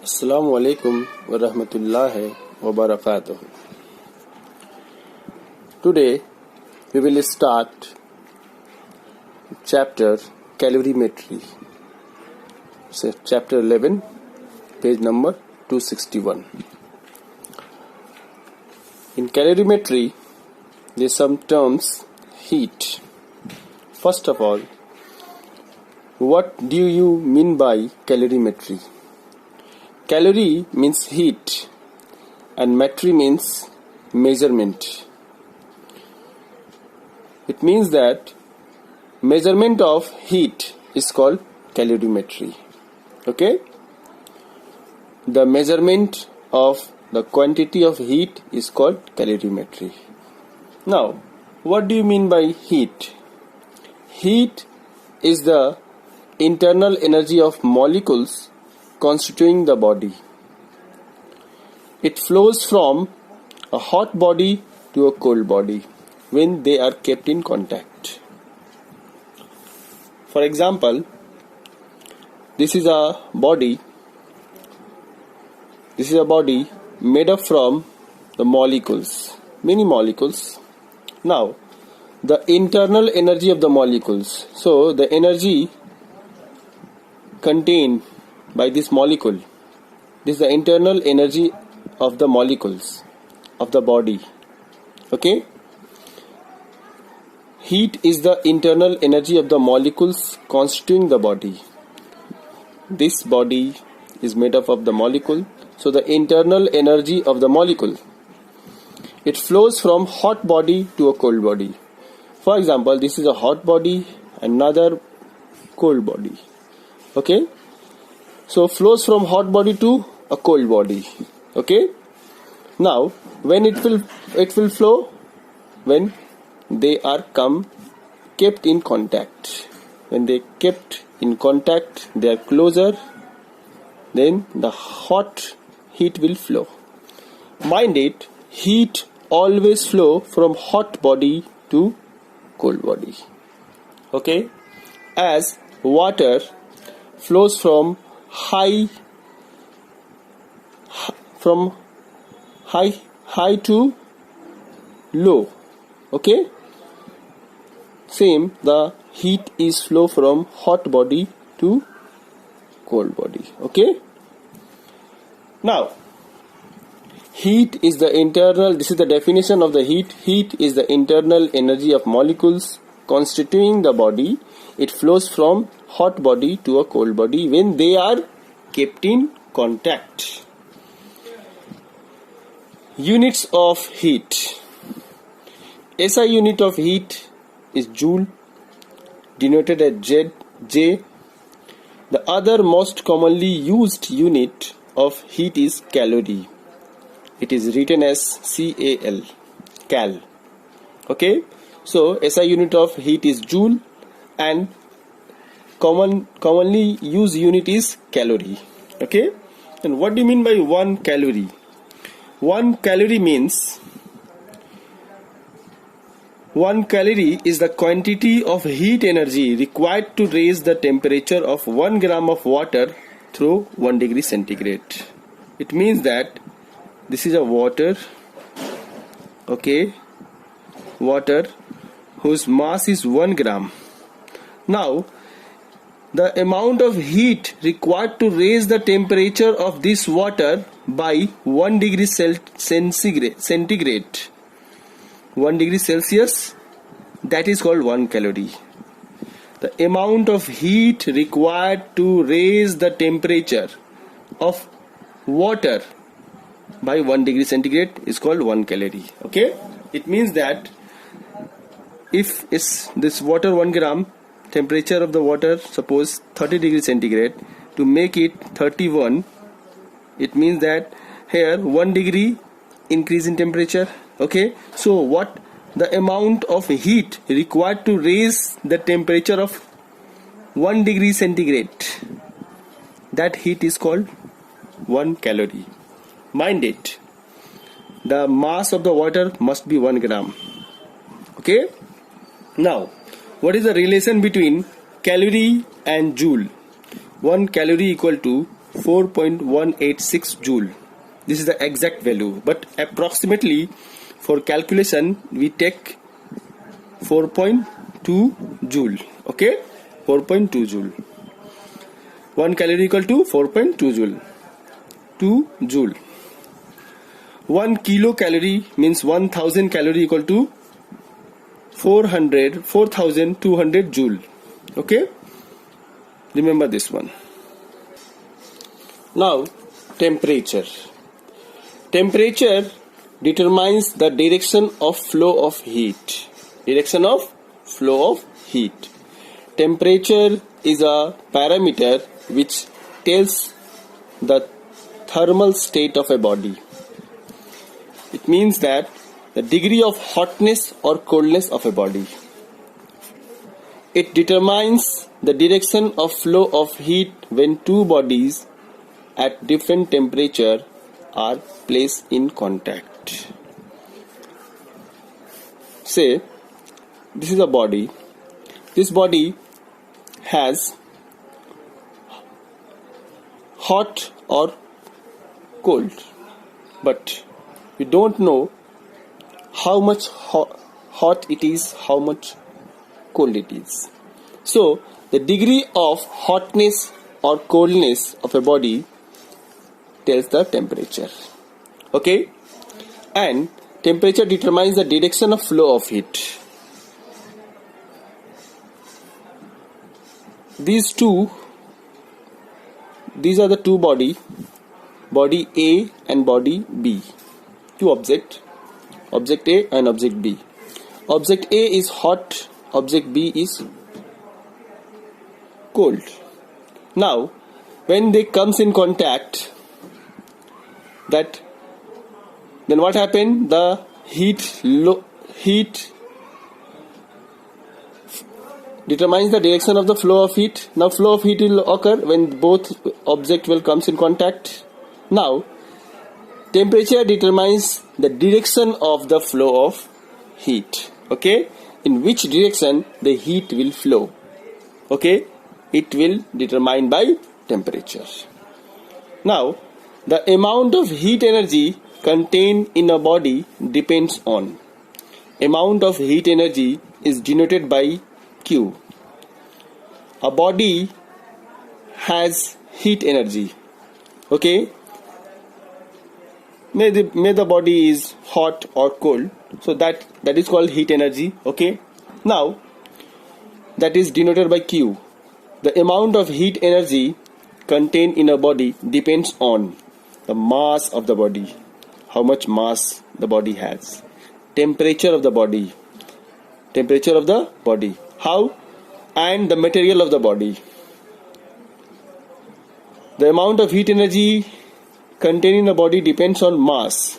Assalamu alaikum wa rahmatullahi wa barakatuh. Today we will start chapter calorimetry. So chapter 11, page number 261. In calorimetry, there are some terms: heat. First of all, what do you mean by calorimetry? Calorie means heat and metry means measurement. It means that measurement of heat is called calorimetry. Okay? The measurement of the quantity of heat is called calorimetry. Now, what do you mean by heat? Heat is the internal energy of molecules constituting the body. It flows from a hot body to a cold body when they are kept in contact. For example, this is a body made up from the molecules, many molecules. Now, the internal energy of the molecules, so the energy contained by this molecule, this is the internal energy of the molecules of the body. Okay? Heat is the internal energy of the molecules constituting the body. This body is made up of the molecule, so the internal energy of the molecule, it flows from hot body to a cold body. For example, this is a hot body, another cold body. Okay? So flows from hot body to a cold body. Okay? Now, when it will flow when they are kept in contact. When they kept in contact, they are closer, then the hot heat will flow. Mind it, heat always flow from hot body to cold body. Okay? As water flows from high to low. Okay? Same, the heat is flow from hot body to cold body. Okay? Now, heat is the internal, this is the definition of the heat. Heat is the internal energy of molecules constituting the body. It flows from hot body to a cold body when they are kept in contact. Units of heat. SI unit of heat is joule, denoted as J. The other most commonly used unit of heat is calorie. It is written as CAL, cal. Okay? So SI unit of heat is joule and commonly used unit is calorie. Okay? And what do you mean by 1 calorie? 1 calorie means 1 calorie is the quantity of heat energy required to raise the temperature of 1 gram of water through 1 degree centigrade. It means that this is a water, okay, water whose mass is 1 gram. Now, the amount of heat required to raise the temperature of this water by 1 degree centigrade, 1 degree Celsius, that is called 1 calorie. The amount of heat required to raise the temperature of water by 1 degree centigrade is called 1 calorie. Okay? It means that if is this water 1 gram, temperature of the water suppose 30 degrees centigrade, to make it 31, it means that here 1 degree increase in temperature. Okay, so what the amount of heat required to raise the temperature of 1 degree centigrade, that heat is called 1 calorie. Mind it, the mass of the water must be 1 gram. Okay, now What is the relation between calorie and joule? 1 calorie equal to 4.186 joule. This is the exact value, but approximately for calculation we take 4.2 joule. Okay, 4.2 joule. 1 calorie equal to 4.2 joule. 2 joule. 1 kilocalorie means 1000 calorie equal to 4200 joule. Okay, remember this one. Now temperature. Temperature determines the direction of flow of heat. Direction of flow of heat. Temperature is a parameter which tells the thermal state of a body. It means that the degree of hotness or coldness of a body. It determines the direction of flow of heat when two bodies at different temperature are placed in contact. Say, this is a body. This body has hot or cold, but we don't know how much hot it is, how much cold it is. So the degree of hotness or coldness of a body tells the temperature. Okay, and temperature determines the direction of flow of heat. These are the two body A and body B. Two object A and object B. Object A is hot, object B is cold. Now when they comes in contact, then what happened? The heat determines the direction of the flow of heat. Now flow of heat will occur when both object will comes in contact. Now temperature determines the direction of the flow of heat. Okay, in which direction the heat will flow. Okay, it will determine by temperature. Now the amount of heat energy contained in a body depends on. Amount of heat energy is denoted by Q. A body has heat energy. Okay, may the body is hot or cold, so that is called heat energy. Okay, now that is denoted by Q. The amount of heat energy contained in a body depends on the mass of the body, how much mass the body has, temperature of the body, how, and the material of the body. The amount of heat energy contained in a body depends on mass.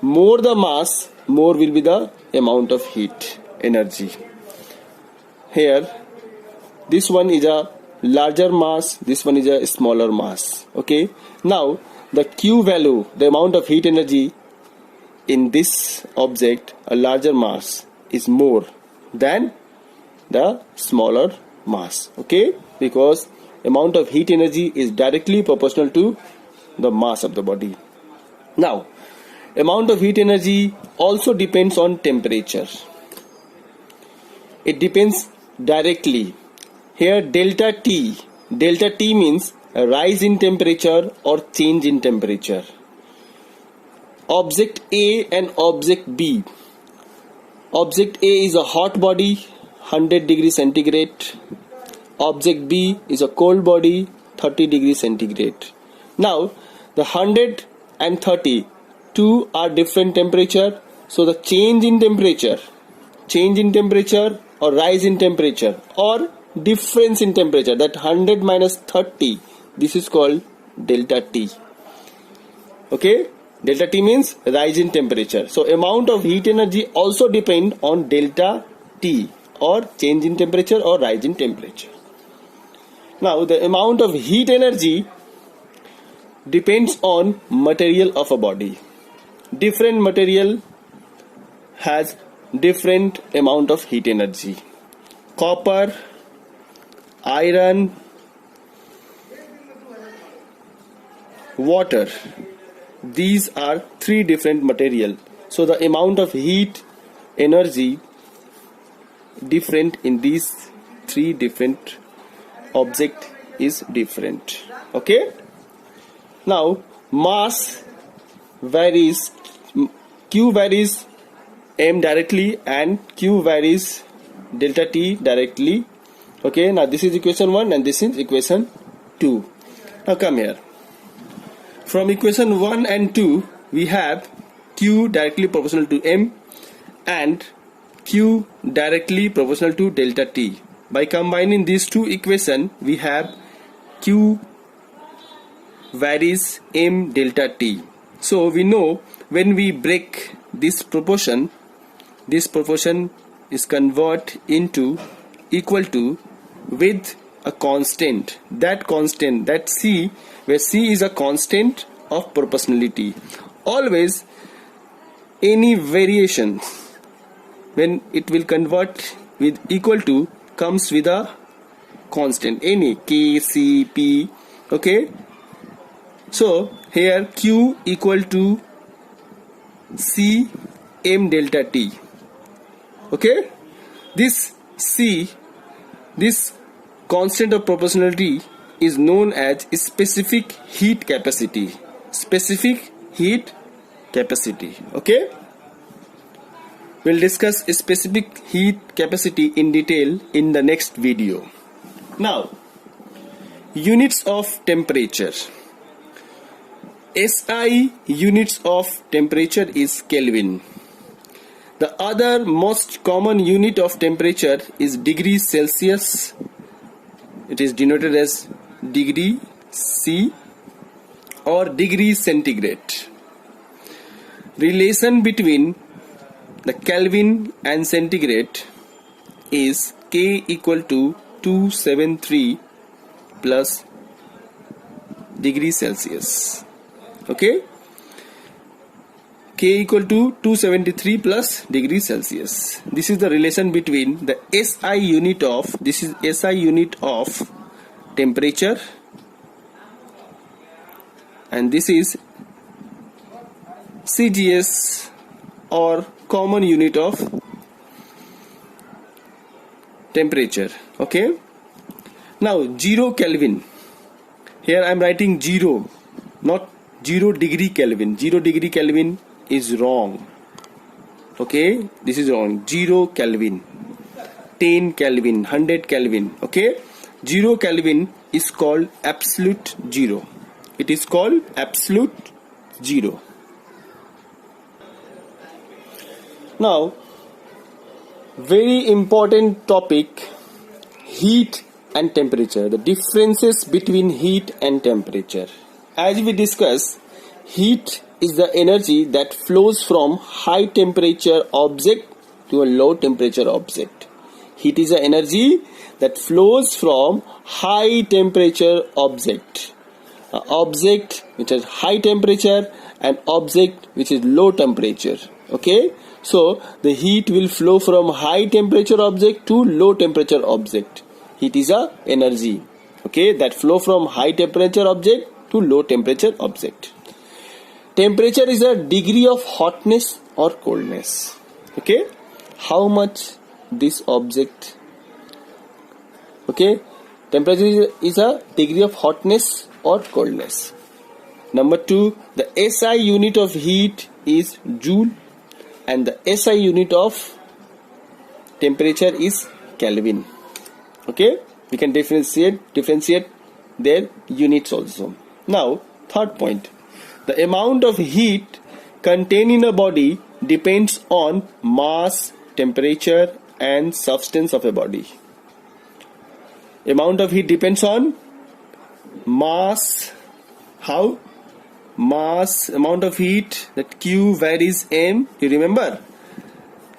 More the mass, more will be the amount of heat energy. Here, this one is a larger mass, this one is a smaller mass. Okay, now the Q value, the amount of heat energy in this object, a larger mass, is more than the smaller mass. Okay, because amount of heat energy is directly proportional to the mass of the body. Now amount of heat energy also depends on temperature. It depends directly. Here delta T means a rise in temperature or change in temperature. Object A and object B. Object A is a hot body, 100 degrees centigrade. Object B is a cold body, 30 degrees centigrade. Now the 100 and 30, two are different temperature. So the change in temperature or rise in temperature or difference in temperature, that 100 minus 30, this is called delta T. Okay, delta T means rise in temperature. So amount of heat energy also depend on delta T, or change in temperature or rise in temperature. Now the amount of heat energy depends on material of a body. Different material has different amount of heat energy. Copper, iron, water. These are three different material. So the amount of heat energy different in these three different object is different. Okay. Now mass varies, Q varies M directly and Q varies delta T directly. Okay, now this is equation 1 and this is equation 2. Now come here. From equation 1 and 2 we have Q directly proportional to M and Q directly proportional to delta T. By combining these two equations we have Q varies M delta T. So we know when we break this proportion is converted into equal to with a constant, that C, where C is a constant of proportionality. Always any variation when it will convert with equal to comes with a constant, any K, C, P. Okay, so here Q equal to C M delta T. Okay, this C, this constant of proportionality is known as specific heat capacity. Specific heat capacity. Okay, we'll discuss specific heat capacity in detail in the next video. Now, units of temperature. SI units of temperature is Kelvin. The other most common unit of temperature is degree Celsius. It is denoted as degree C or degree centigrade. Relation between the Kelvin and centigrade is K equal to 273 plus degree Celsius. Okay, K equal to 273 plus degree Celsius. This is the relation between the SI unit of, this is SI unit of temperature, and this is CGS or common unit of temperature. Okay, now 0 Kelvin, here I am writing 0, not 0 degree Kelvin. 0 degree Kelvin is wrong. Okay, this is wrong. 0 Kelvin, 10 Kelvin, 100 Kelvin. Okay, 0 Kelvin is called absolute zero. It is called absolute zero. Now, very important topic, heat and temperature. The differences between heat and temperature. As we discussed, heat is the energy that flows from high temperature object to a low temperature object. Heat is the energy that flows from high temperature object. An object which has high temperature and object which is low temperature. Okay, so the heat will flow from high temperature object to low temperature object. Heat is a energy, okay, that flow from high temperature object to low temperature object. Temperature is a degree of hotness or coldness. Okay, how much this object. Okay, temperature is a degree of hotness or coldness. Number 2, the SI unit of heat is joule and the SI unit of temperature is Kelvin. Okay, we can differentiate their units also. Now, third point, the amount of heat contained in a body depends on mass, temperature and substance of a body. Amount of heat depends on mass. How? Mass, amount of heat, that Q varies M, you remember?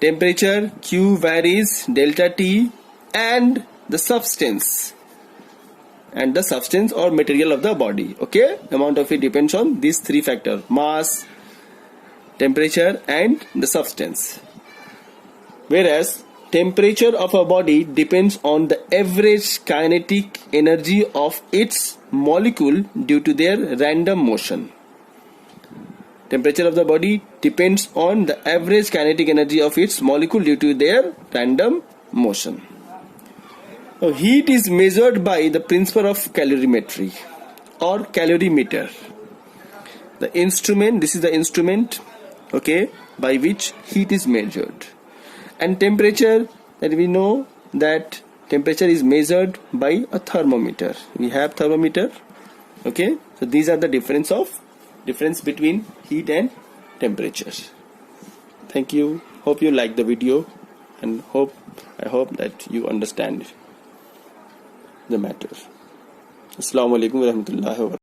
Temperature, Q varies delta T, and the substance or material of the body. Okay, amount of heat depends on these three factors: mass, temperature and the substance. Whereas temperature of a body depends on the average kinetic energy of its molecule due to their random motion. Temperature of the body depends on the average kinetic energy of its molecule due to their random motion. Now, heat is measured by the principle of calorimetry or calorimeter. The instrument, this is the instrument, okay, by which heat is measured. And temperature, that we know that temperature is measured by a thermometer. We have thermometer, okay. So these are the difference between heat and temperature. Thank you. Hope you like the video, and I hope that you understand the matter. Assalamu alaikum warahmatullahi wabarakatuh.